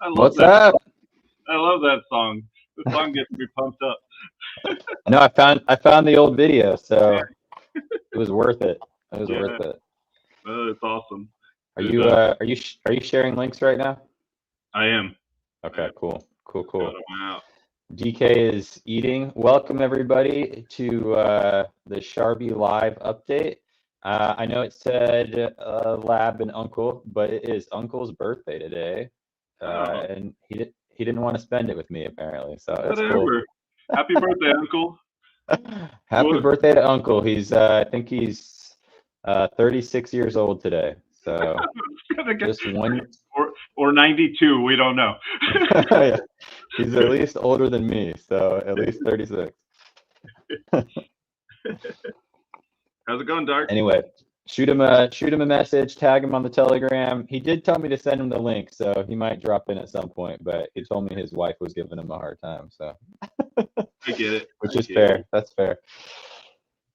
I love What's that. up? I love that song. The song gets me pumped up. No, I found the old video, Yeah, so it was worth it. It was yeah, worth it. it's awesome. Are It, you uh are you sh are you sharing links right now? I am. I Okay, am. cool. Cool, Just got cool. them out. DK is eating. Welcome everybody to the Sharbi live update. I know it said Lab and Uncle, but it is Uncle's birthday today. Oh, And he didn't want to spend it with me apparently, so that's cool. whatever. Happy birthday, Uncle. Happy What? birthday to Uncle. I think he's 36 years old today. So It's gonna get just one, or 92. We don't know. yeah, he's at least older than me, so at least 36. How's it going, Dark? Anyway, shoot him a message, tag him on the Telegram. He did tell me to send him the link, so he might drop in at some point, but he told me his wife was giving him a hard time, so I get it. which I is get it. fair. That's fair.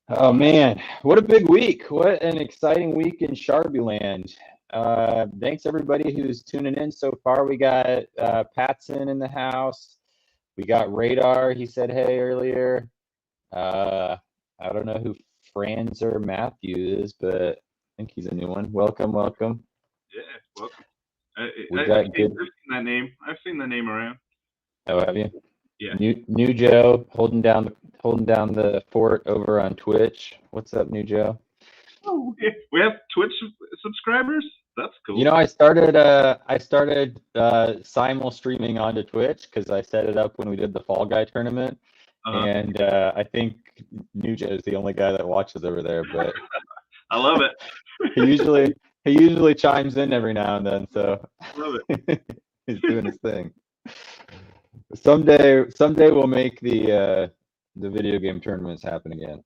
Oh man, what a big week. What an exciting week in Sharby land. Thanks everybody who's tuning in so far. We got Patson in the house. We got Radar. He said hey earlier. Uh, I don't know who Franzer Matthew is, but I think he's a new one. Welcome, welcome. Yeah, welcome. I, We I've got seen good. that name. I've seen the name around. Oh, have you? Yeah. New Joe holding down the fort over on Twitch. What's up, New Joe? Oh, we have Twitch subscribers. That's You cool. know, I started simul streaming onto Twitch because I set it up when we did the Fall Guy tournament, Uh, and I think Nuja is the only guy that watches over there, but I love it. he usually he usually chimes in every now and then, so Love it. he's doing his thing. Someday we'll make the video game tournaments happen again.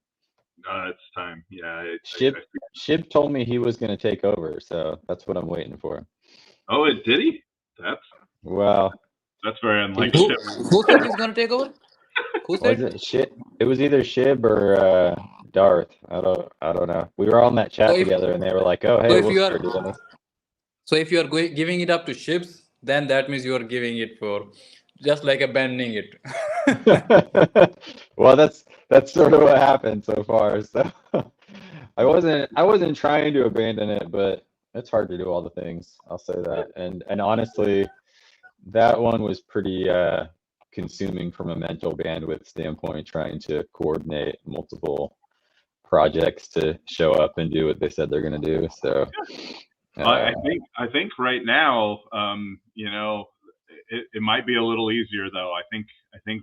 It's time. Yeah. Shib Shib told me he was going to take over, so that's what I'm waiting for. Oh, it did he? That's Well, that's very unlike he Who Ship. who said he's gonna take over? Who was said? it Shib? It was either Shib or Darth. I don't know. We were all in that So chat if together, and they were like, "Oh, so hey, if we'll you are start doing this." so if you are giving it up to ships, then that means you are giving it for just like abandoning it. Well, that's sort of what happened so far. So I wasn't trying to abandon it, but it's hard to do all the things. I'll say that. And honestly, that one was pretty consuming from a mental bandwidth standpoint, trying to coordinate multiple projects to show up and do what they said they're going to do. So I uh, think right now, it might be a little easier though. I think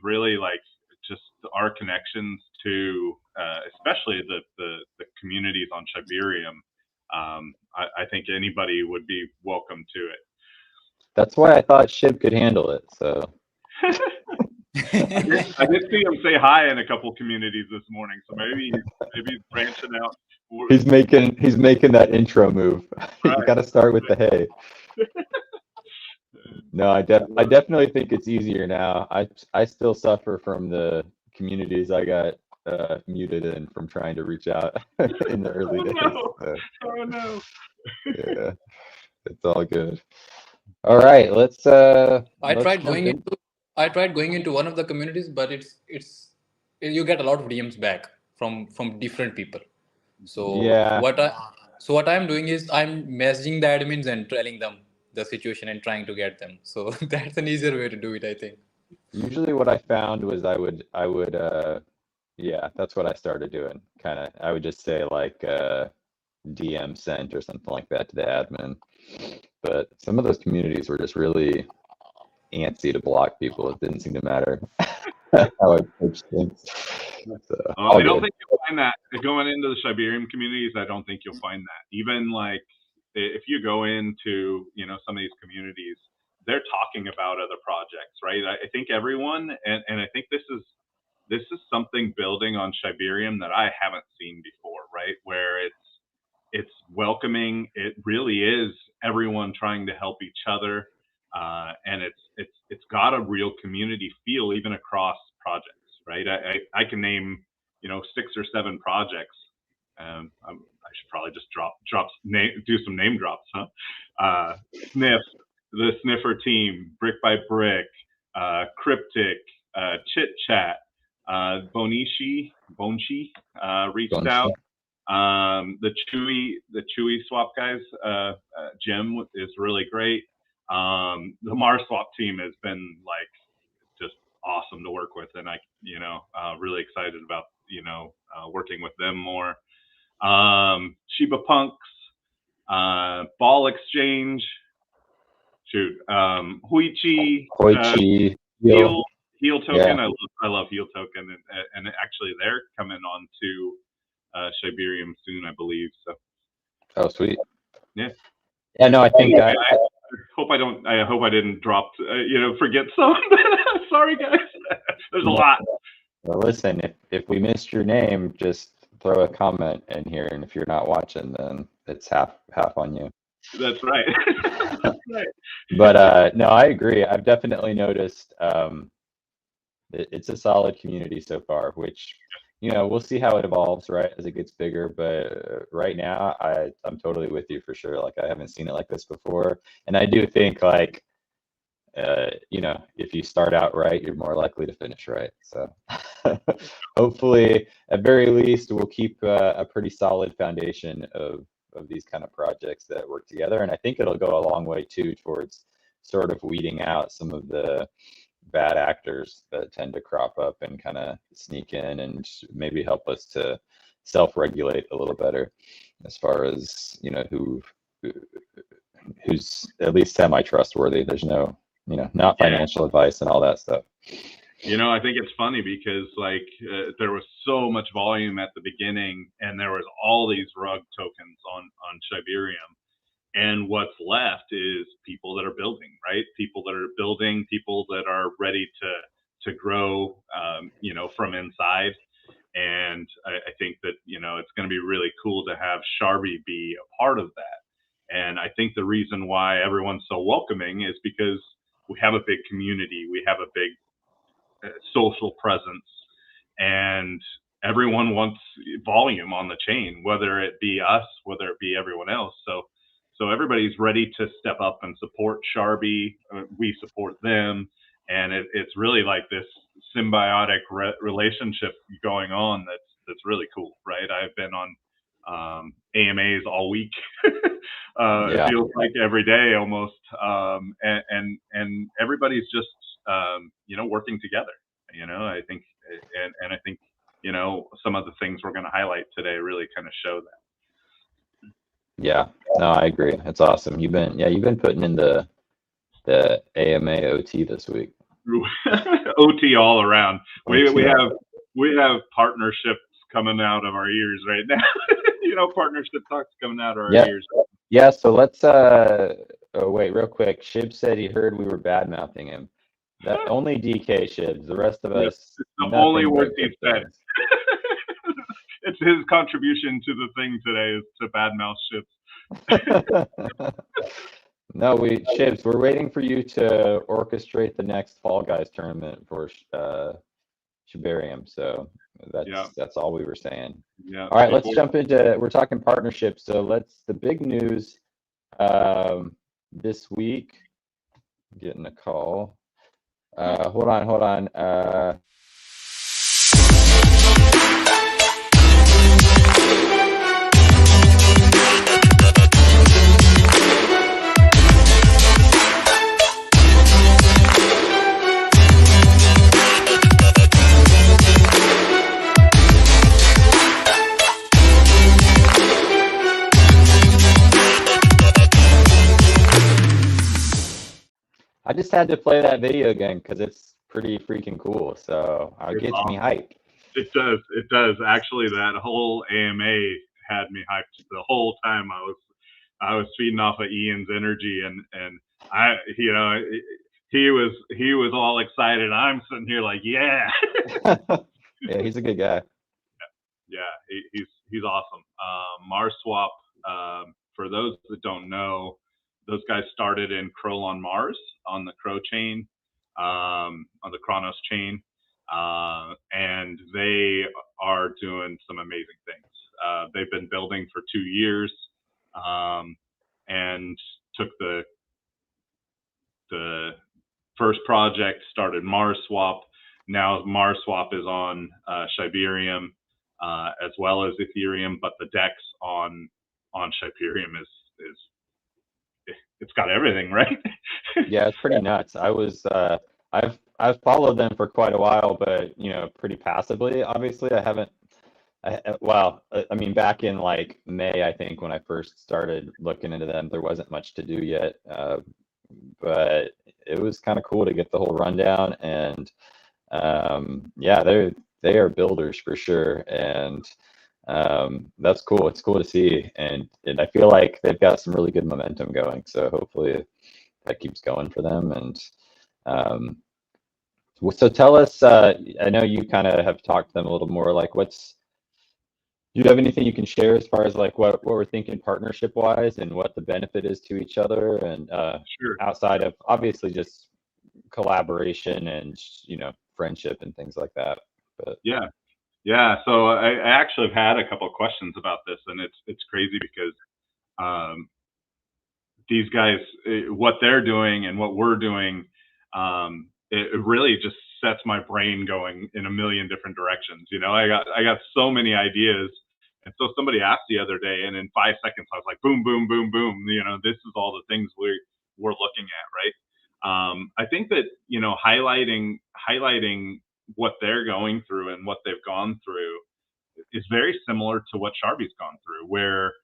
really like just our connections to, especially the communities on Shiberium. I think anybody would be welcome to it. that's why I thought Shib could handle it. So I did see him say hi in a couple communities this morning, so maybe he's branching out. he's making that intro move. You Right. got to start with the hey. No, I definitely think it's easier now. I still suffer from the communities I got muted in from trying to reach out in the early Oh days. no! So, Oh no! yeah, it's all good. All right, let's I let's tried jump going in. into I tried going into one of the communities, but it's you get a lot of DMs back from different people. So Yeah, what I'm doing is I'm messaging the admins and telling them the situation and trying to get them. So that's an easier way to do it, I think. usually what I found was I would yeah, that's what I started doing. Kind of I would just say like DM sent or something like that to the admin. But some of those communities were just really antsy to block people. It didn't seem to matter how I approached things. So I all don't good. think you'll find that going into the Siberian communities. I don't think you'll find that. Even like if you go into some of these communities, they're talking about other projects, right? I think everyone, and I think this is something building on Siberium that I haven't seen before, right? Where it's welcoming. It really is everyone trying to help each other, and it's got a real community feel even across projects, right? I can name 6 or 7 projects. I should probably just do some name drops, huh? Sniff, the Sniffer team, Brick by Brick, Cryptic, Chit Chat, Bonshi reached out. The Chewy Swap guys, Jim is really great. The Marswap team has been like just awesome to work with, and I, really excited about working with them more. Shiba Punks, Ball Exchange, Huichi, Heel Token. Yeah. I love Heel Token, and actually they're coming on to Shibarium soon, I believe. So. Oh, sweet. Yeah. Yeah. No, I think. I hope I don't. I hope I didn't drop. Forget some. Sorry, guys. There's a lot. Well, listen. If we missed your name, just throw a comment in here, and if you're not watching, then it's half on you. That's right. That's right. But no, I agree. I've definitely noticed it's a solid community so far, which we'll see how it evolves, right, as it gets bigger. But right now, I'm totally with you for sure. Like, I haven't seen it like this before, and I do think like if you start out right, you're more likely to finish right. So hopefully, at very least, we'll keep a pretty solid foundation of these kind of projects that work together. And I think it'll go a long way too towards sort of weeding out some of the bad actors that tend to crop up and kind of sneak in and maybe help us to self-regulate a little better as far as who's at least semi-trustworthy. There's no not financial advice and all that stuff. I think it's funny because like there was so much volume at the beginning, and there was all these rug tokens on Shibarium, and what's left is people that are building, right? People that are building, people that are ready to grow, from inside. And I think that it's going to be really cool to have Sharbi be a part of that. And I think the reason why everyone's so welcoming is because we have a big community, we have a big social presence, and everyone wants volume on the chain, whether it be us, whether it be everyone else. So everybody's ready to step up and support Sharbi. We support them, and it's really like this symbiotic relationship going on that's really cool, right? I've been on AMAs all week. It feels like every day almost, and everybody's just working together. I think, and I think some of the things we're going to highlight today really kind of show that. Yeah, no, I agree. It's awesome. You've been putting in the AMA OT this week. OT all around. We have partnerships coming out of our ears right now. Partnership talks coming out of our ears. Yeah. So let's wait real quick. Shib said he heard we were bad mouthing him. That only DK Shibs. The rest of us. It's the only word he said. It's his contribution to the thing today is to badmouth Shibs. No, Shibs, we're waiting for you to orchestrate the next Fall Guys tournament for Shibarium. So that's all we were saying. Yeah. All right, let's jump into. We're talking partnerships. So the big news this week. Getting a call. Hold on. I just had to play that video again because it's pretty freaking cool. So it gets me hyped. It does. Actually, that whole AMA had me hyped the whole time. I was feeding off of Ian's energy, and he was all excited. I'm sitting here like, yeah. Yeah, he's a good guy. Yeah, he's awesome. Marswap, for those that don't know, those guys started in Kroll on Mars on the Crow chain, on the Kronos chain, and they are doing some amazing things. They've been building for 2 years, and took the the first project started Marswap. Now Marswap is on Shibarium as well as Ethereum, but the DEX on Shibarium is it's got everything, right? Yeah, it's pretty nuts. I've followed them for quite a while, but pretty passively. Obviously, I haven't. I mean, back in like May, I think when I first started looking into them, there wasn't much to do yet. But it was kind of cool to get the whole rundown, and yeah, they are builders for sure, and that's cool. It's cool to see, and I feel like they've got some really good momentum going. So hopefully that keeps going for them. And so tell us, I know you kind of have talked to them a little more. Like, do you have anything you can share as far as like what we're thinking partnership wise and what the benefit is to each other, and Sure. outside of obviously just collaboration and friendship and things like that? But yeah. So I actually have had a couple of questions about this, and it's crazy because these guys, what they're doing and what we're doing, it really just sets my brain going in a million different directions. I got so many ideas. And so somebody asked the other day, and in 5 seconds, I was like, boom, boom, boom, boom. This is all the things we're looking at, right? I think that highlighting what they're going through and what they've gone through is very similar to what Sharbi's gone through, where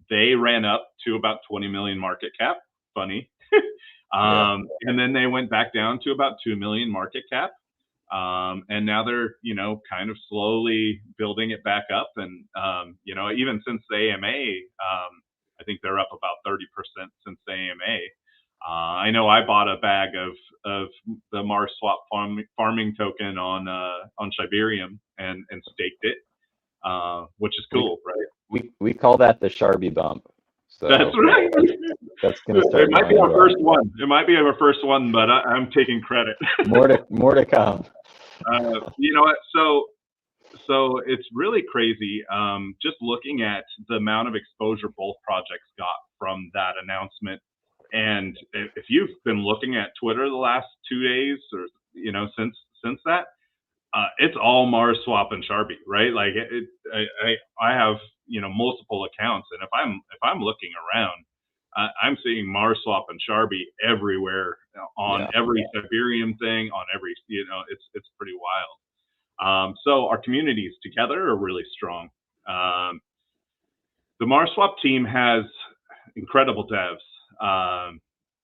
they ran up to about 20 million market cap. Funny. And then they went back down to about 2 million market cap. And now they're, kind of slowly building it back up. And, even since the AMA, I think they're up about 30% since the AMA. I know I bought a bag of the Marswap farming token on Shibarium and staked it, which is cool, right? We call that the Sharbi bump. So that's right. That's gonna start. It might be our first one. It might be our first one, but I'm taking credit. more to come. You know what? So it's really crazy. Just looking at the amount of exposure both projects got from that announcement. And if you've been looking at Twitter the last 2 days, or since that, it's all Marswap and Sharbi, right? Like I have multiple accounts, and if I'm looking around, I'm seeing Marswap and Sharbi everywhere on every Shibarium thing, on every it's pretty wild. So our communities together are really strong. The Marswap team has incredible devs,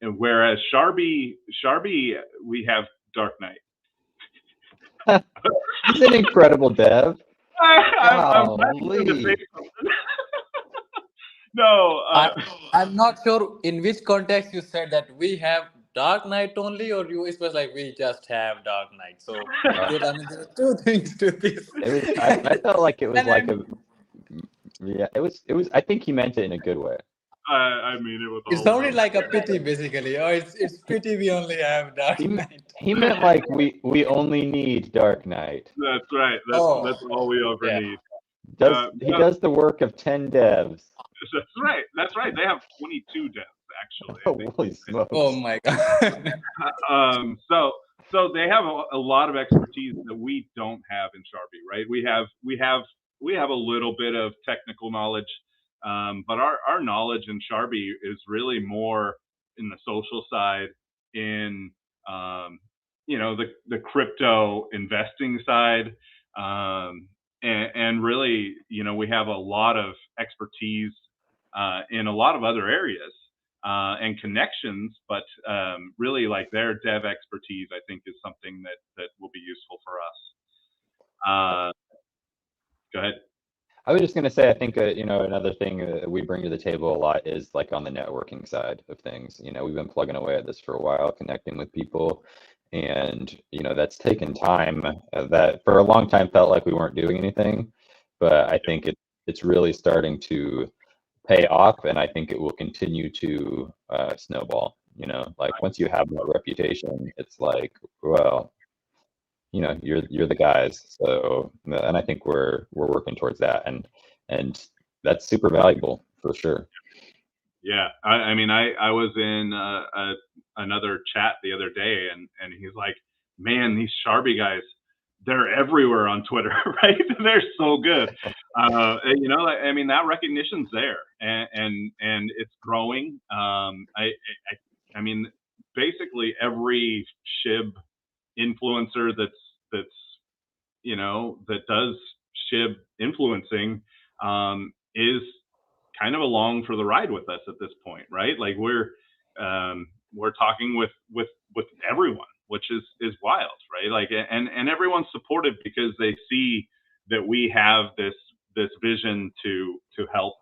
and whereas Sharbi we have Dark Knight. He's an incredible dev. No, I'm not sure in which context you said that we have Dark Knight only, or it was like we just have Dark Knight. So I mean, there are two things to this. I felt like it was like it was. I think he meant it in a good way. I mean, it was. It sounded like a pity, basically. Oh, it's pity we only have Dark Knight. He meant like we only need Dark Knight. That's right. That's all we ever need. He does the work of 10 devs. That's right. They have 22 devs actually. Holy smokes! Oh my god. So they have a lot of expertise that we don't have in Sharbi, right? We have a little bit of technical knowledge. But our knowledge in Sharbi is really more in the social side, in the crypto investing side, and really we have a lot of expertise in a lot of other areas and connections, but really like their dev expertise I think is something that will be useful for us. Go ahead. I was just going to say, I think, another thing we bring to the table a lot is like on the networking side of things. We've been plugging away at this for a while, connecting with people, and, that's taken time. That for a long time felt like we weren't doing anything, but I think it's really starting to pay off, and I think it will continue to snowball. Like once you have that reputation, it's like, well, you're the guys. So, and I think we're working towards that, and that's super valuable for sure. Yeah, I mean, I was in another chat the other day, and he's like, man, these Sharbi guys, they're everywhere on Twitter, right? They're so good. You know, I mean, that recognition's there, and it's growing. I mean, basically every SHIB influencer that's you know that does SHIB influencing is kind of along for the ride with us at this point, right? Like we're talking with everyone, which is wild, right? Like and everyone's supportive because they see that we have this vision to help.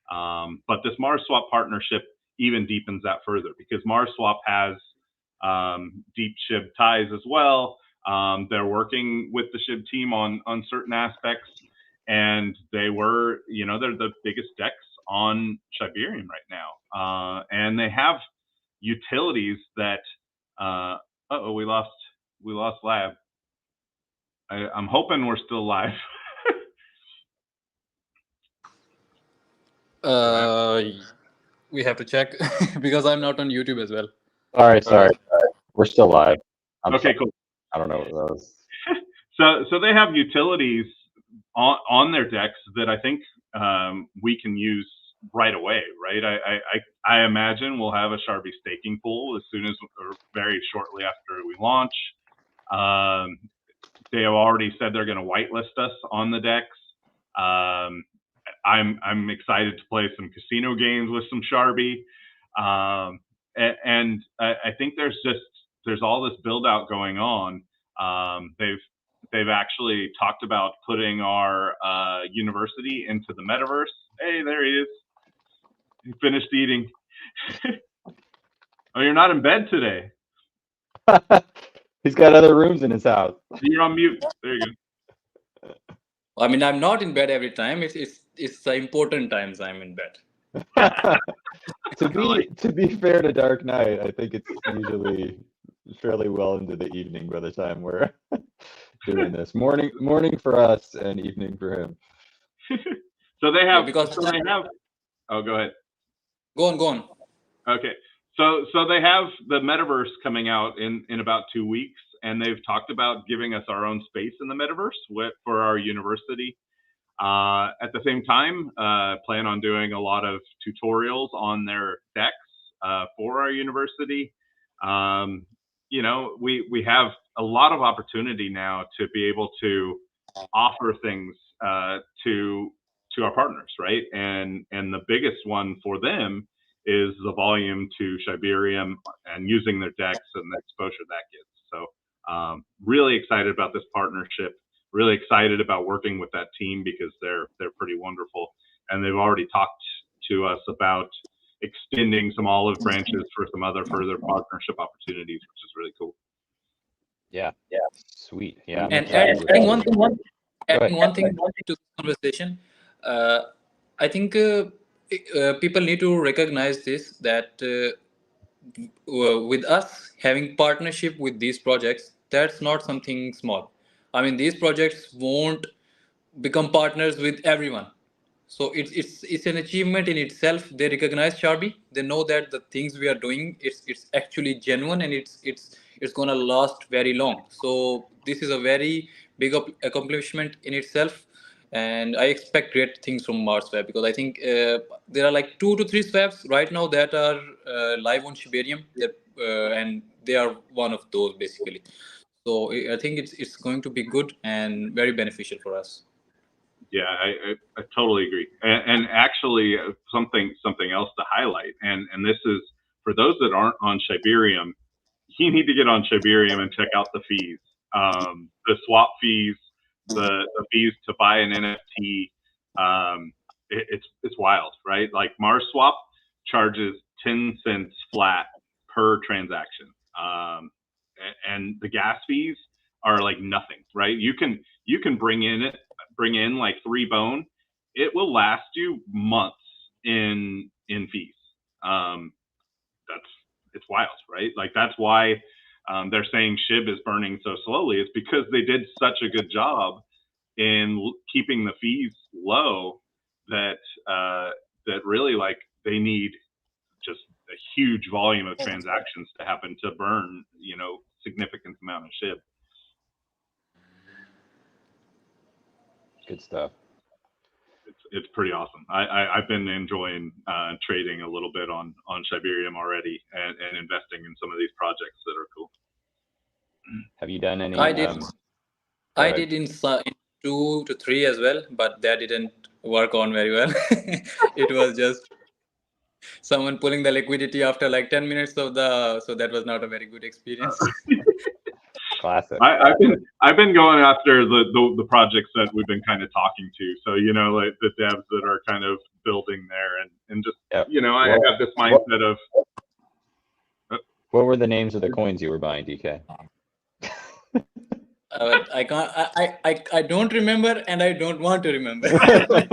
But this Marswap partnership even deepens that further because Marswap has deep SHIB ties as well. They're working with the SHIB team on certain aspects, and they were, you know, they're the biggest DEX on Shibarium right now, and they have utilities that. Oh, we lost Lab. I'm hoping we're still live. We have to check because I'm not on YouTube as well. All right, sorry. We're still live. Okay, sorry. cool. I don't know what that was. So they have utilities on their decks that I think we can use right away, right? I imagine we'll have a Sharbi staking pool as soon as, or very shortly after we launch. They have already said they're going to whitelist us on the decks. I'm excited to play some casino games with some Sharbi, and I think there's all this build out going on. They've actually talked about putting our university into the metaverse. Hey, there he is. He finished eating. Oh, you're not in bed today. He's got other rooms in his house. You're on mute. There you go. I mean, I'm not in bed every time. It's the important times I'm in bed. To be fair to Dark Knight, I think it's usually fairly well into the evening by the time we're doing this. Morning for us and evening for him. So they have Oh, go ahead. Go on. Okay. So they have the metaverse coming out in about 2 weeks, and they've talked about giving us our own space in the metaverse for our university. At the same time, plan on doing a lot of tutorials on their decks for our university. You know, we have a lot of opportunity now to be able to offer things to our partners, right? And the biggest one for them is the volume to Shibarium and using their decks and the exposure that gets. So really excited about this partnership. Really excited about working with that team because they're pretty wonderful, and they've already talked to us about extending some olive branches for some other further partnership opportunities, which is really cool. Yeah, sweet. Yeah, and adding one thing to the conversation, I think people need to recognize this, that with us having partnership with these projects, that's not something small. I mean, these projects won't become partners with everyone. So it's an achievement in itself. They recognize Sharbi. They know that the things we are doing, it's actually genuine, and it's gonna last very long. So this is a very big accomplishment in itself, and I expect great things from Marswap, because I think there are like 2 to 3 swaps right now that are live on Shibarium, and they are one of those basically. So I think it's going to be good and very beneficial for us. Yeah, I totally agree. And actually, something else to highlight, and this is for those that aren't on Shibarium, you need to get on Shibarium and check out the fees, the swap fees, the fees to buy an NFT. It's wild, right? Like Marswap charges 10 cents flat per transaction, and the gas fees are like nothing, right? You can bring in like 3 bone, it will last you months in fees. It's wild, right? Like that's why they're saying SHIB is burning so slowly. It's because they did such a good job in keeping the fees low that that really, like, they need just a huge volume of transactions to happen to burn, significant amount of SHIB. Good stuff. It's pretty awesome. I've been enjoying trading a little bit on Shibarium already and investing in some of these projects that are cool. Have you done any? I did in 2 to 3 as well, but that didn't work on very well. It was just someone pulling the liquidity after like 10 minutes so that was not a very good experience. Classic. I've been going after the projects that we've been kind of talking to. So, like the devs that are kind of building there and just, I have this mindset of. What were the names of the coins you were buying, DK? I can't. I don't remember, and I don't want to remember. Exactly.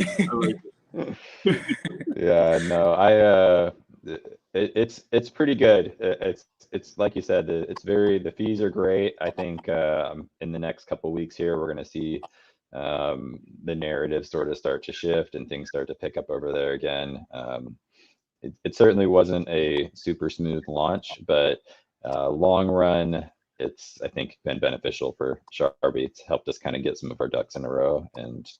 I like it. Yeah, no, it's pretty good. It's like you said, the fees are great. I think in the next couple of weeks here, we're going to see the narrative sort of start to shift and things start to pick up over there again. It certainly wasn't a super smooth launch, but long run, it's, I think, been beneficial for Sharbi. It's helped us kind of get some of our ducks in a row, and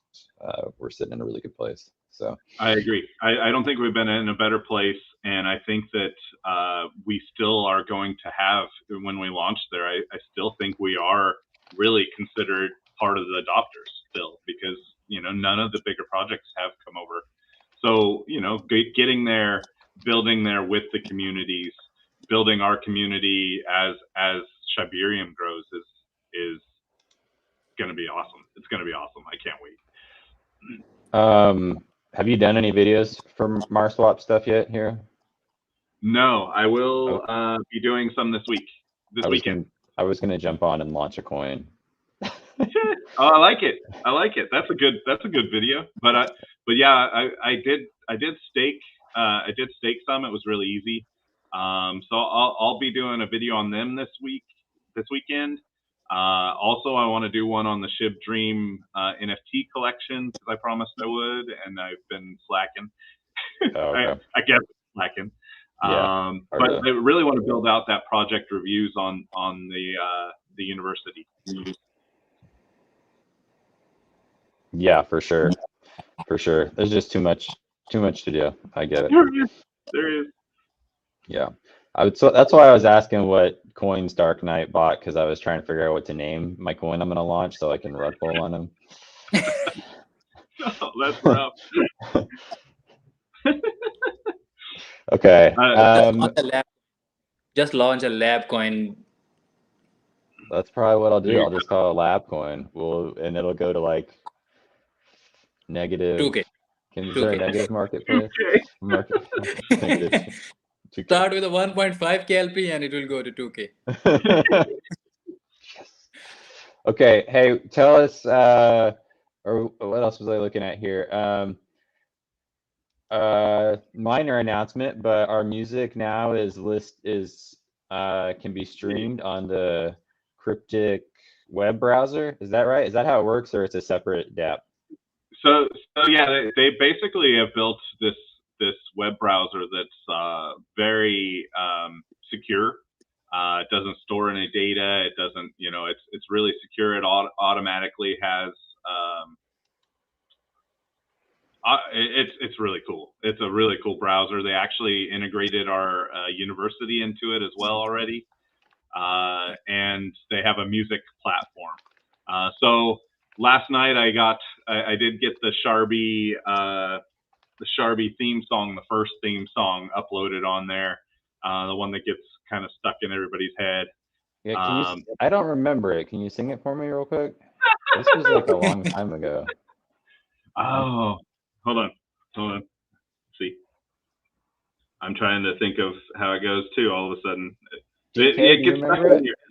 we're sitting in a really good place. So I agree. I don't think we've been in a better place, and I think that we still are going to have, when we launch there, I still think we are really considered part of the adopters still, because none of the bigger projects have come over. So getting there, building there with the communities, building our community as Shibarium grows is going to be awesome. It's going to be awesome. I can't wait. Have you done any videos for Marswap stuff yet here? No, I will be doing some this weekend. I was gonna jump on and launch a coin. Oh, I like it. That's a good video. But yeah, I did stake some. It was really easy. So I'll be doing a video on them this weekend. Also, I want to do one on the SHIB Dream NFT collection, because I promised I would, and I've been slacking. Oh, okay. I guess slacking. Yeah, but I really want to build out that project reviews on the university. Yeah, for sure. There's just too much to do. I get it. There is. Yeah, that's why I was asking what coins Dark Knight bought, because I was trying to figure out what to name my coin I'm going to launch so I can rug pull on him. Oh, that's rough. Okay. Just launch a lab coin. That's probably what I'll do. I'll just call it a lab coin. And it'll go to like negative. 2K. Is there a negative marketplace? Negative. Start with a 1.5 KLP and it will go to 2K. Yes. Okay. Hey, tell us, or what else was I looking at here? Minor announcement, but our music now can be streamed on the Cryptic web browser. Is that right? Is that how it works, or it's a separate dApp? So yeah, they basically have built this web browser that's very secure. It doesn't store any data. It doesn't, it's really secure. It automatically has. It's really cool. It's a really cool browser. They actually integrated our university into it as well already, and they have a music platform. So last night I did get the Sharbi theme song, the first theme song, uploaded on there. The one that gets kind of stuck in everybody's head. Yeah, I don't remember it. Can you sing it for me real quick? This was like a long time ago. Oh, hold on. Let's see. I'm trying to think of how it goes too. All of a sudden, it gets stuck in your head.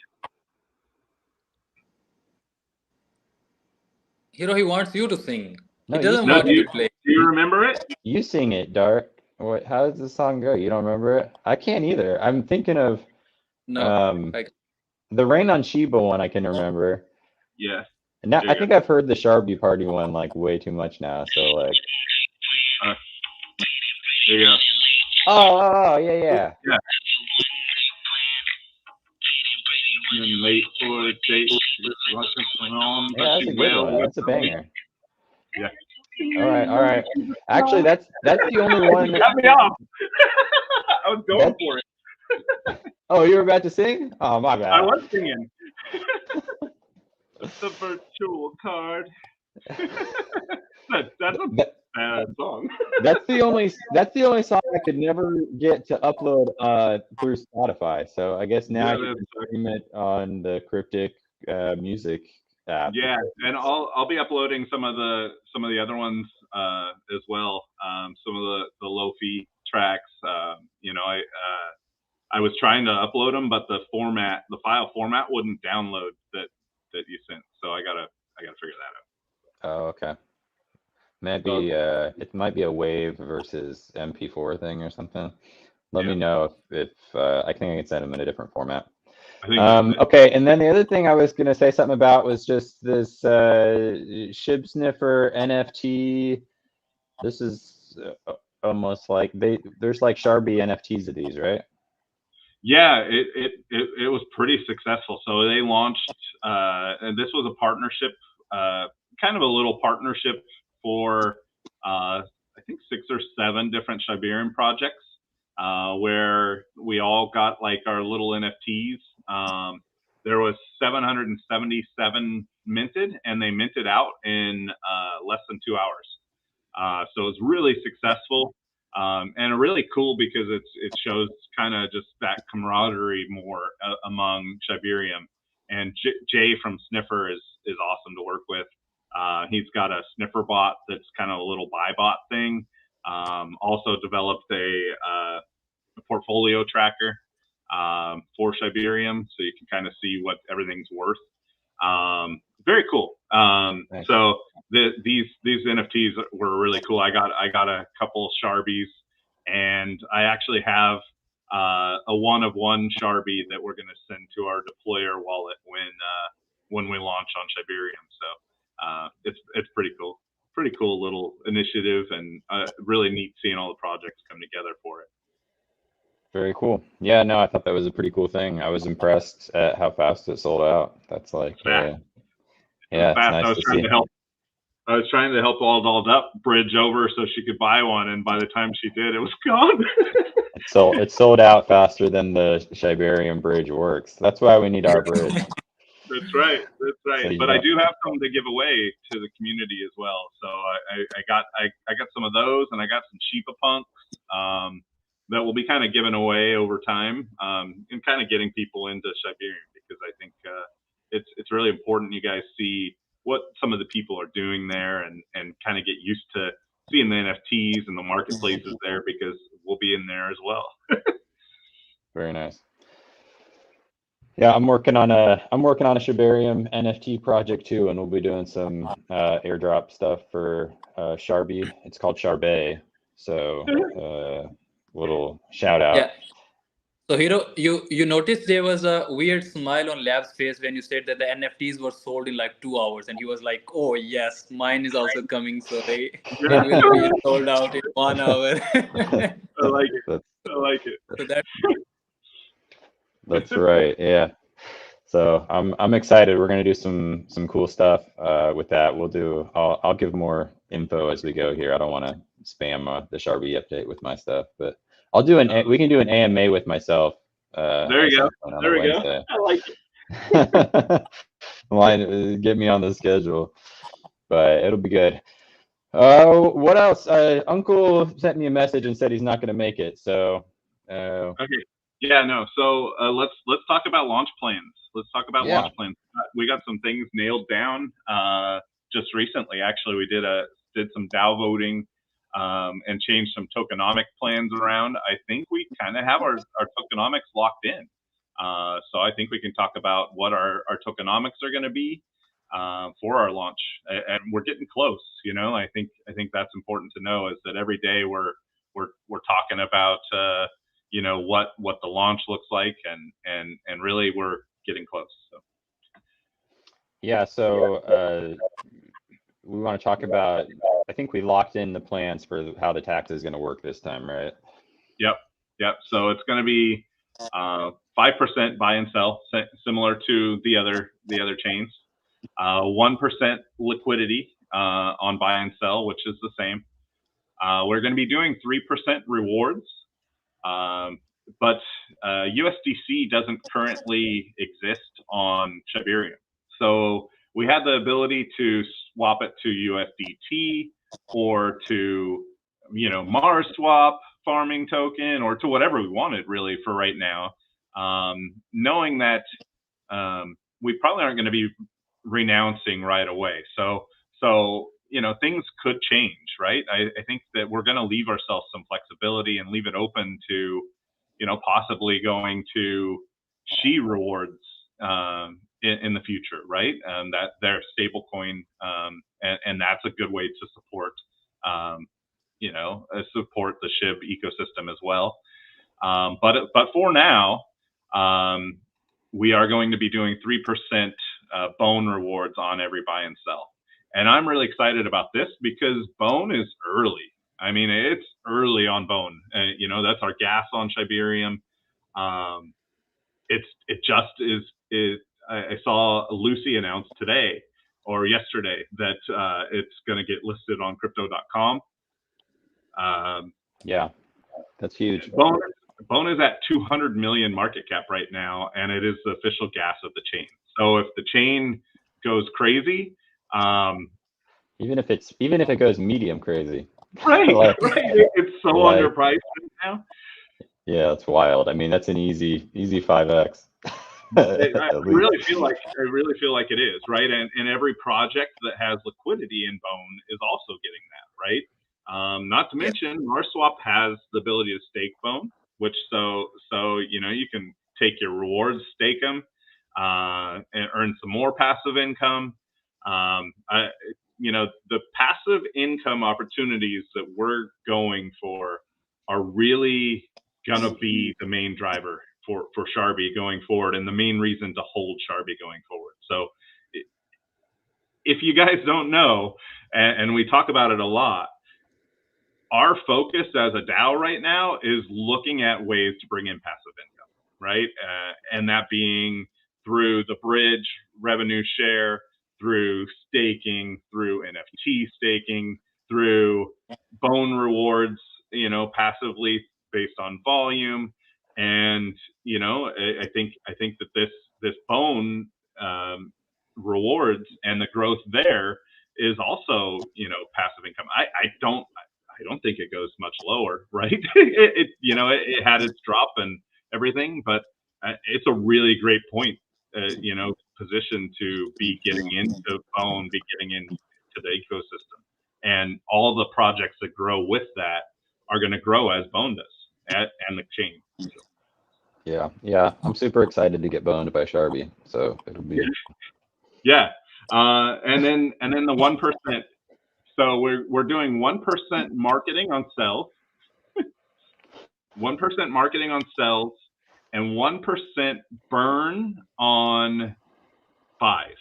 Hero, he wants you to sing. No, he doesn't want you to play. Do you remember it? You sing it, Dark. How does the song go? You don't remember it? I can't either. I'm thinking of the Rain on Sheba one. I can remember. Yeah. And now I think I've heard the Sharbi Party one like way too much now. So like. There you go. Oh, yeah. Yeah. And then late for a date. Yeah, that's a good one. That's a banger. Yeah. All right. Actually, that's the only one. Got me off. I was going for it. Oh, you were about to sing? Oh, my bad. I was singing. The virtual card. That's a bad song. That's the only song I could never get to upload through Spotify. So I guess now you can stream it on the Cryptic music app. Yeah, and I'll be uploading some of the other ones as well. Some of the lo-fi tracks. I was trying to upload them, but the file format wouldn't download that you sent. So I gotta figure that out. Oh, okay. Maybe it might be a WAV versus MP4 thing or something. Let me know if I can send them in a different format. Okay, and then the other thing I was going to say something about was just this Shib Sniffer NFT. This is almost like there's like Sharbi NFTs of these, right? Yeah, it was pretty successful. So they launched, and this was a partnership, kind of a little partnership for I think 6 or 7 different Siberian projects, where we all got like our little NFTs. There was 777 minted, and they minted out in less than 2 hours. So it was really successful. And really cool because it shows kind of just that camaraderie more among Siberium. And Jay from Sniffer is awesome to work with. He's got a Sniffer bot that's kind of a little buy bot thing. Also developed a portfolio tracker for Siberium, so you can kind of see what everything's worth. Very cool. Nice. So these NFTs were really cool. I got a couple Sharbies, and I actually have a one-of-one Sharbi that we're going to send to our deployer wallet when we launch on Siberium. So it's pretty cool. Pretty cool little initiative, and really neat seeing all the projects come together for it. Very cool. Yeah, no, I thought that was a pretty cool thing. I was impressed at how fast it sold out. That's like, yeah, it's nice to see. I was trying to help All Up bridge over so she could buy one, and by the time she did, it was gone. It sold out faster than the Siberian bridge works. That's why we need our bridge. That's right. So but I do have some to give away to the community as well. So I got some of those, and I got some Sheepa Punks that will be kind of given away over time, and kind of getting people into Siberian, because I think it's really important you guys see what some of the people are doing there, and kind of get used to seeing the NFTs and the marketplaces there, because we'll be in there as well. Very nice. Yeah, I'm working on a Siberium NFT project too, and we'll be doing some airdrop stuff for Sharbi. It's called Sharbi. So little shout out. Yeah. So Hiro, you noticed there was a weird smile on Lab's face when you said that the NFTs were sold in like 2 hours, and he was like, "Oh yes, mine is also coming, so it will be sold out in 1 hour." I like it. So that. That's right. Yeah. So I'm excited. We're gonna do some cool stuff with that. I'll give more info as we go here. I don't want to spam the Sharbi update with my stuff, but I'll do we can do an AMA with myself. There we go. I like it. Get me on the schedule, but it'll be good. What else? Uncle sent me a message and said he's not going to make it. So. Okay. Yeah. No. So let's talk about launch plans. Launch plans. We got some things nailed down just recently. Actually, we did some DAO voting. And change some tokenomic plans around. I think we kind of have our tokenomics locked in. So I think we can talk about what our tokenomics are going to be for our launch, and we're getting close. I think that's important to know, is that every day we're talking about what the launch looks like, and really we're getting close. So. Yeah. So we want to talk about. I think we locked in the plans for how the tax is going to work this time, right? Yep. Yep. So it's going to be 5% buy and sell, similar to the other chains. 1% liquidity on buy and sell, which is the same. We're going to be doing 3% rewards, but USDC doesn't currently exist on Shibarium. So we had the ability to swap it to USDT or to, Marswap farming token, or to whatever we wanted really for right now, knowing that we probably aren't going to be renouncing right away. So things could change, right? I think that we're going to leave ourselves some flexibility and leave it open to, possibly going to She rewards in the future, right? That they're stable coin, and that's a good way to support, support the SHIB ecosystem as well. But for now, we are going to be doing 3% bone rewards on every buy and sell. And I'm really excited about this because bone is early. I mean, it's early on bone. That's our gas on Shibarium. It just is. I saw Lucy announce today or yesterday that it's going to get listed on crypto.com. Yeah, that's huge. Bone is at 200 million market cap right now, and it is the official gas of the chain. So if the chain goes crazy, even if it goes medium crazy, right, it's so underpriced right now. Yeah, it's wild. I mean, that's an easy 5x. I really feel like it is, right? And every project that has liquidity in Bone is also getting that, right? Not to mention, Marswap has the ability to stake Bone, which so you can take your rewards, stake them, and earn some more passive income. The passive income opportunities that we're going for are really gonna be the main driver for Sharbi going forward, and the main reason to hold Sharbi going forward. So if you guys don't know, and we talk about it a lot, our focus as a DAO right now is looking at ways to bring in passive income, right? And that being through the bridge, revenue share, through staking, through NFT staking, through bone rewards, passively based on volume. And I think that this bone rewards and the growth there is also passive income. I don't think it goes much lower, right? It had its drop and everything, but it's a really great point, position to be getting into Bone, be getting into the ecosystem, and all the projects that grow with that are going to grow as Bone does, and the chain. So. Yeah, I'm super excited to get boned by Sharbi. So it'll be. Yeah, and then the 1%. So we're doing 1% marketing on cells, 1% marketing on cells, and 1% burn on buys.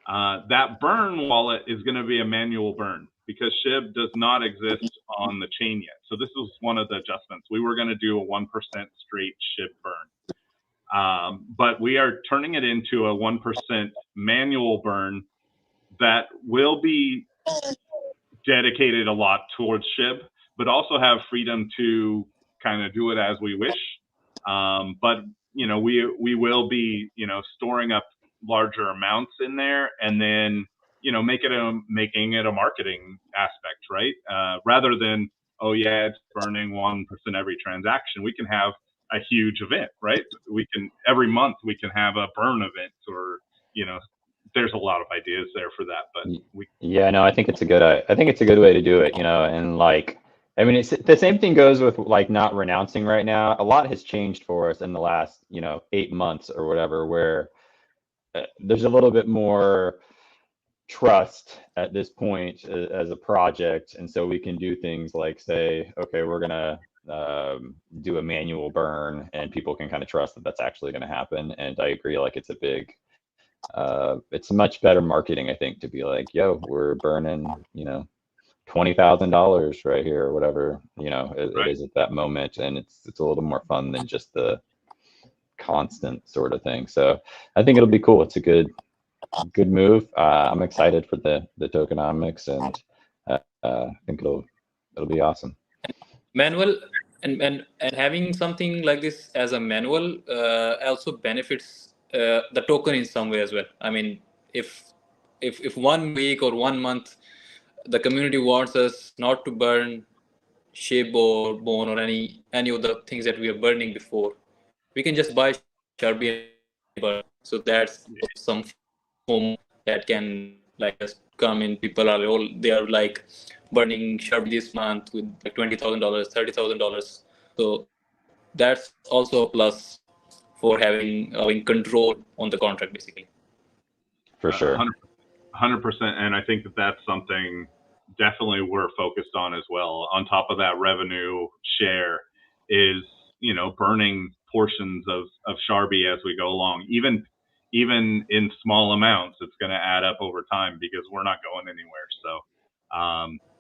That burn wallet is going to be a manual burn because SHIB does not exist on the chain yet. So this was one of the adjustments. We were going to do a 1% straight SHIB burn, but we are turning it into a 1% manual burn that will be dedicated a lot towards SHIB, but also have freedom to kind of do it as we wish. But we will be storing up larger amounts in there, and then making it a marketing aspect, right? Rather than it's burning 1% every transaction. We can have a huge event, right? Every month we can have a burn event, or there's a lot of ideas there for that, but I think it's a good way to do it, and it's the same thing goes with not renouncing right now. A lot has changed for us in the last 8 months or whatever, where there's a little bit more trust at this point as a project, and so we can do things like say, okay, we're gonna do a manual burn, and people can kind of trust that that's actually going to happen. And I agree, it's a big it's much better marketing, I think, to be like, yo, we're burning $20,000 right here or whatever, you know, Right. it is at that moment. And it's a little more fun than just the constant sort of thing. So I think it'll be cool. It's a good move. I'm excited for the tokenomics, and I think it'll be awesome. Manual and having something like this as a manual also benefits the token in some way as well. I mean, if 1 week or 1 month the community wants us not to burn SHIB or bone or any of the things that we are burning before, we can just buy Sharbi and burn. So that's some FOMO that can like just come in. People are they are like burning Sharbi this month with like $20,000, $30,000. So that's also a plus for having control on the contract, basically. For sure. 100%. And I think that that's something definitely we're focused on as well. On top of that revenue share is, you know, burning portions of Sharbi as we go along. Even in small amounts, it's going to add up over time because we're not going anywhere. So,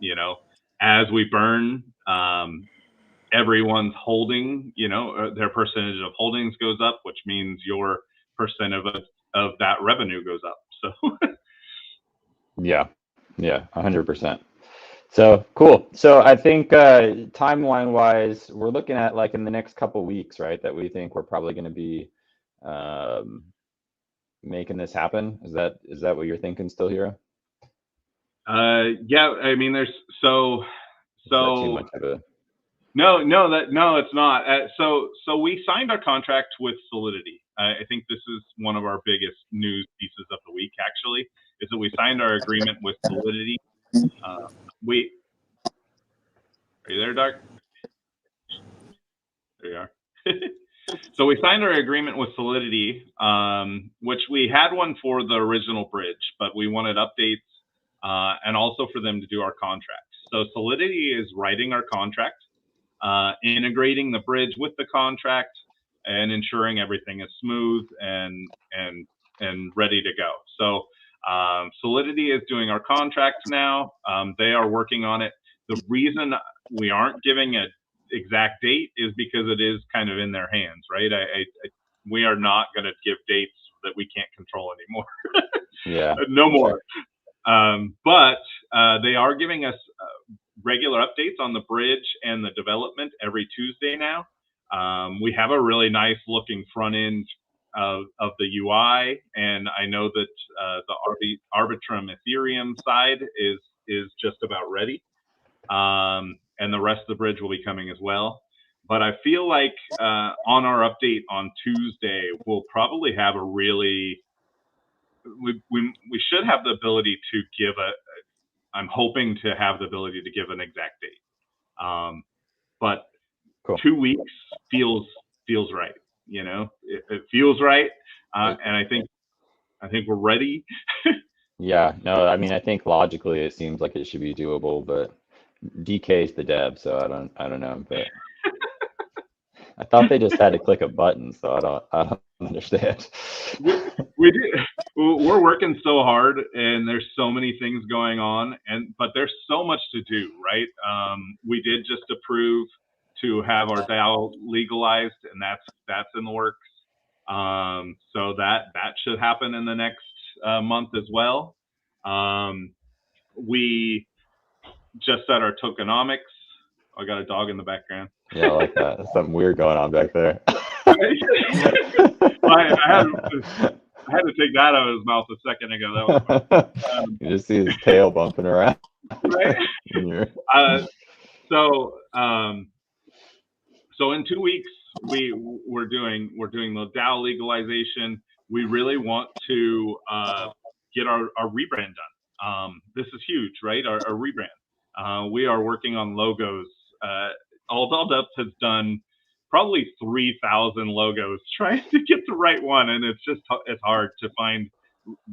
you know, as we burn, everyone's holding, you know, their percentage of holdings goes up, which means your percent of that revenue goes up. So yeah, 100%. So cool. So I think timeline wise, we're looking at like in the next couple weeks, right? That we think we're probably going to be making this happen. Is that what you're thinking still, Hero? Yeah, I mean, there's so too much of a... No, it's not. So we signed our contract with Solidity. I think this is one of our biggest news pieces of the week, actually, is that we signed our agreement with Solidity. Are you there, Dark? There you are. So we signed our agreement with Solidity, which we had one for the original bridge, but we wanted updates and also for them to do our contract. So Solidity is writing our contract, integrating the bridge with the contract, and ensuring everything is smooth and ready to go. So Solidity is doing our contract now. They are working on it. The reason we aren't giving an exact date is because it is kind of in their hands, right? We are not going to give dates that we can't control anymore. Yeah. No more. But they are giving us regular updates on the bridge and the development every Tuesday now. We have a really nice looking front end of the UI, and I know that the Arbitrum Ethereum side is just about ready, and the rest of the bridge will be coming as well. But I feel like on our update on Tuesday, we'll probably have a really we should have the ability to give I'm hoping to have the ability to give an exact date. But cool. 2 weeks feels right. You know, it feels right. And I think we're ready. Yeah, no, I mean, I think logically it seems like it should be doable, but DK is the dev, so I don't know, but I thought they just had to click a button, so I don't understand. We do. We're working so hard, and there's so many things going on, but there's so much to do, right? We did just approve to have our DAO legalized, and that's in the works. So that should happen in the next month as well. We just set our tokenomics. I got a dog in the background. Yeah, I like that. There's something weird going on back there. I had to take that out of his mouth a second ago. That was you just see his tail bumping around. Right? So in 2 weeks we're doing the DAO legalization. We really want to get our rebrand done. This is huge, right? Our rebrand. We are working on logos. All Dolled Up has done probably 3,000 logos trying to get the right one, and it's hard to find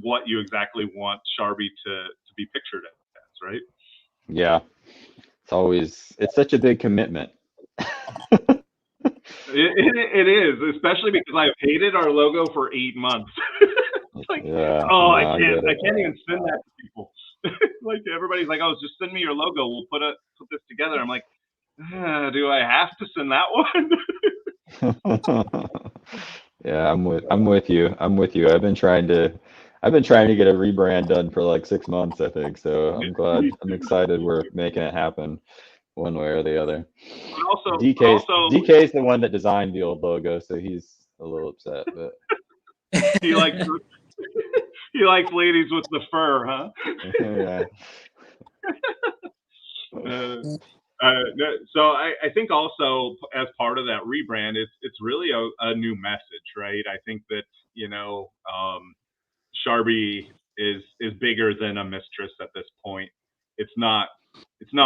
what you exactly want Sharbi to be pictured as, right? Yeah, it's such a big commitment. It is, especially because I've hated our logo for 8 months. It's like, yeah, I can't even send that to people. like everybody's like, oh, just send me your logo. We'll put this together. I'm like, do I have to send that one? Yeah, I'm with you. I've been trying to get a rebrand done for like 6 months, I think. So I'm excited we're making it happen one way or the other. Also, DK's the one that designed the old logo, so he's a little upset, but he likes ladies with the fur, huh? Yeah. So I think also as part of that rebrand, it's really a new message, right? I think that Sharbi is bigger than a mistress at this point. It's not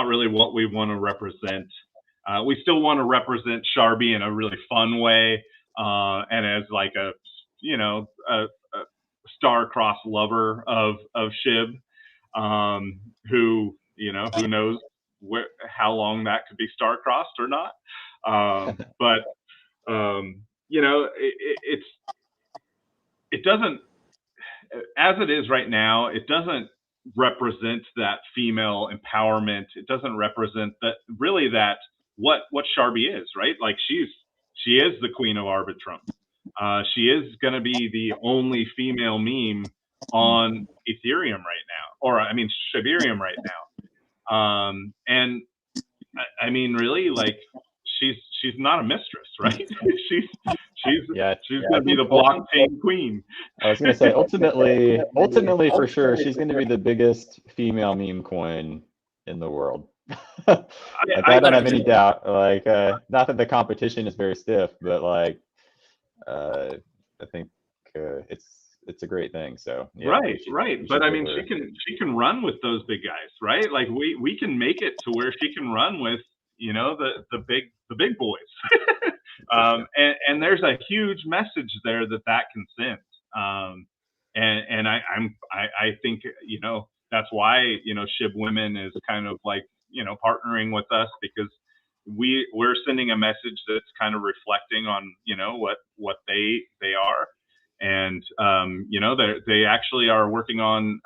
really what we want to represent. We still want to represent Sharbi in a really fun way, and as like a star-crossed lover of Shib, who knows how long that could be star-crossed or not. But it doesn't, as it is right now, it doesn't represent that female empowerment. It doesn't represent that what Sharbi is, right? Like she is the queen of Arbitrum. She is going to be the only female meme on Ethereum right now, or I mean Shibarium right now. And I mean, really, like she's not a mistress, right? she's going to be the blockchain queen. I was going to say ultimately for sure, she's going to be the biggest female meme coin in the world. I don't have any doubt. Like, not that the competition is very stiff, but like, I think it's a great thing. So yeah, right. But I mean, she can run with those big guys, right? Like we can make it to where she can run with the big boys. And there's a huge message there that can send. And I think that's why Shib Women is kind of like partnering with us, because we're sending a message that's kind of reflecting on what they are. And they actually are working on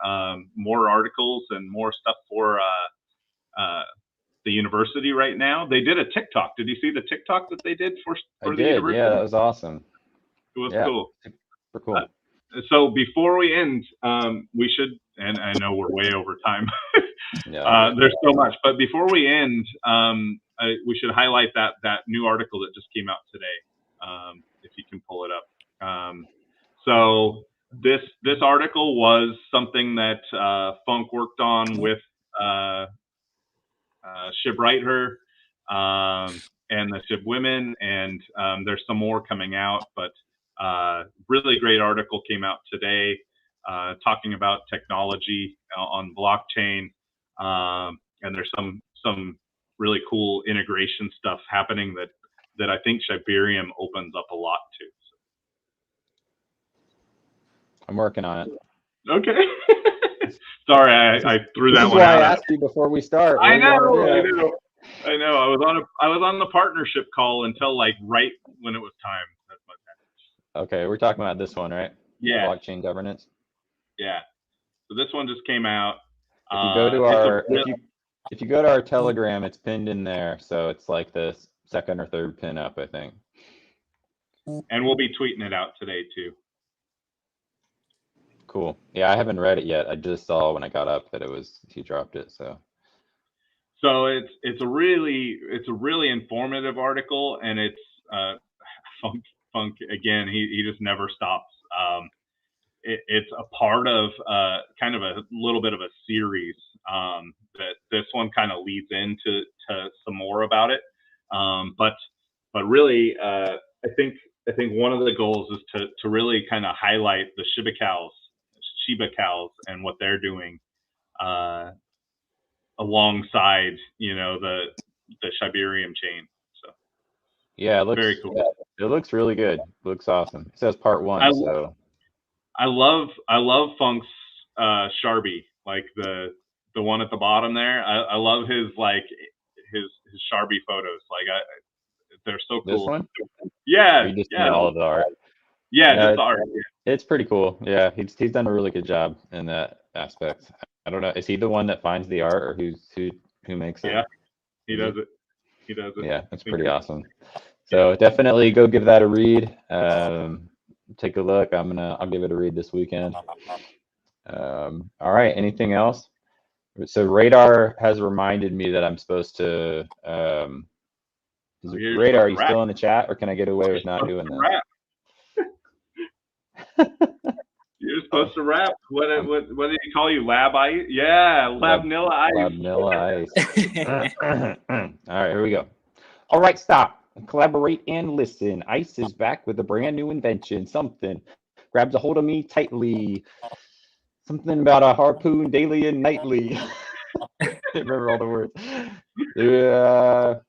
more articles and more stuff for the university right now. They did a TikTok. Did you see the TikTok that they did for the university? Yeah, that was awesome. It was cool. Super cool. So before we end, we should, and I know we're way over time. There's so much, but before we end, we should highlight that new article that just came out today. If you can pull it up. So this article was something that Funk worked on with Shib Writer and the Shib Women, and there's some more coming out, but really great article came out today talking about technology on blockchain, and there's some really cool integration stuff happening that I think Shibarium opens up a lot to. So. I'm working on it. Okay. Sorry, I threw that one out. This is why I asked you before we start. I know. I was on the partnership call until like right when it was time. That's my bad. Okay, we're talking about this one, right? Yeah. Blockchain governance. Yeah. So this one just came out. If you go to our if you go to our Telegram, it's pinned in there. So it's like the second or third pin up, I think. And we'll be tweeting it out today too. Cool. Yeah, I haven't read it yet. I just saw when I got up that he dropped it. So it's a really informative article, and it's Funk again. He just never stops. It's a part of kind of a little bit of a series that this one kind of leads into some more about it. But really, I think one of the goals is to really kind of highlight the Shiba cows and what they're doing alongside the Shibarium chain. So yeah, it looks very cool. It looks really good. It looks awesome. It says part 1. I love Funk's Sharbi, like the one at the bottom there. I love his Sharbi photos. Like they're so cool. This one? Yeah. You just mean all of the art. Yeah, just the art. It's pretty cool. Yeah, he's done a really good job in that aspect. I don't know. Is he the one that finds the art, or who makes it? Yeah, he does it. He does it. Yeah, that's pretty awesome. So definitely go give that a read. Take a look. I'll give it a read this weekend. All right. Anything else? So Radar has reminded me that I'm supposed to. Radar, are you still in the chat, or can I get away with not doing this? You're supposed to rap. What did he call you? Lab Ice? Yeah, Banilla Ice. Banilla Ice. All right, here we go. All right, stop. Collaborate and listen. Ice is back with a brand new invention. Something grabs a hold of me tightly. Something about a harpoon daily and nightly. Can't remember all the words.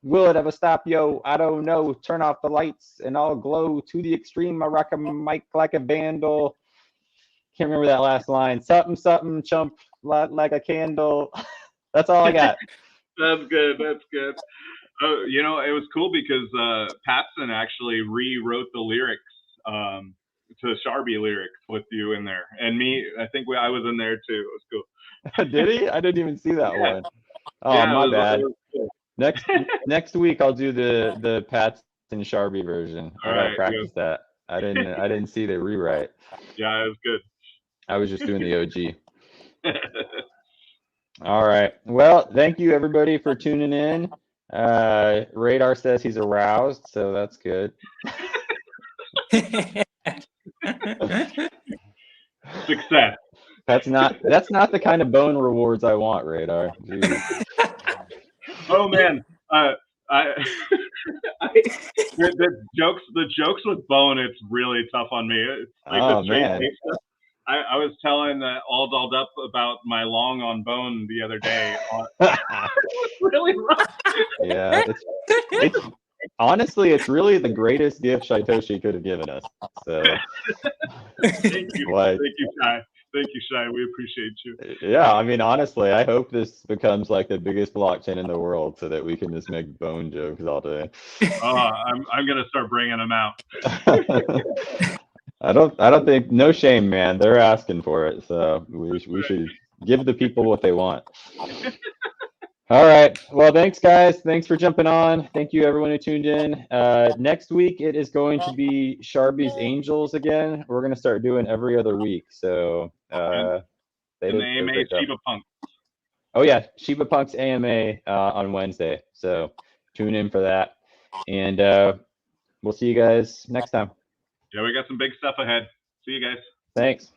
Will it ever stop, yo? I don't know. Turn off the lights and I'll glow to the extreme. I rock a mic like a vandal. Can't remember that last line. Something, something, chump like a candle. That's all I got. That's good. That's good. You know, it was cool because Patson actually rewrote the lyrics to Sharbi lyrics with you in there, and me. I think I was in there too. It was cool. Did he? I didn't even see that one. Oh, yeah, my bad. Cool. Next week I'll do the Patson Sharbi version. I gotta practice that. I didn't see the rewrite. Yeah, it was good. I was just doing the OG. All right. Well, thank you everybody for tuning in. Radar says he's aroused, so that's good. Success. That's not the kind of bone rewards I want, Radar. Oh man, the jokes with Bone, it's really tough on me. It's like oh man. I was telling all dolled up about my long on Bone the other day. It was really rough. Yeah, it's honestly, it's really the greatest gift Shaitoshi could have given us. So thank you, thank you, Shai. Thank you, Shai. We appreciate you. Yeah, I mean, honestly, I hope this becomes like the biggest blockchain in the world, so that we can just make Bone jokes all day. Oh, I'm gonna start bringing them out. I don't think, no shame, man. They're asking for it, so we should give the people what they want. All right. Well, thanks, guys. Thanks for jumping on. Thank you, everyone who tuned in. Next week, it is going to be Sharbi's Angels again. We're going to start doing every other week. So and the AMA Shiba Punks. Oh, yeah. Shiba Punks AMA on Wednesday. So tune in for that. And we'll see you guys next time. Yeah, we got some big stuff ahead. See you guys. Thanks.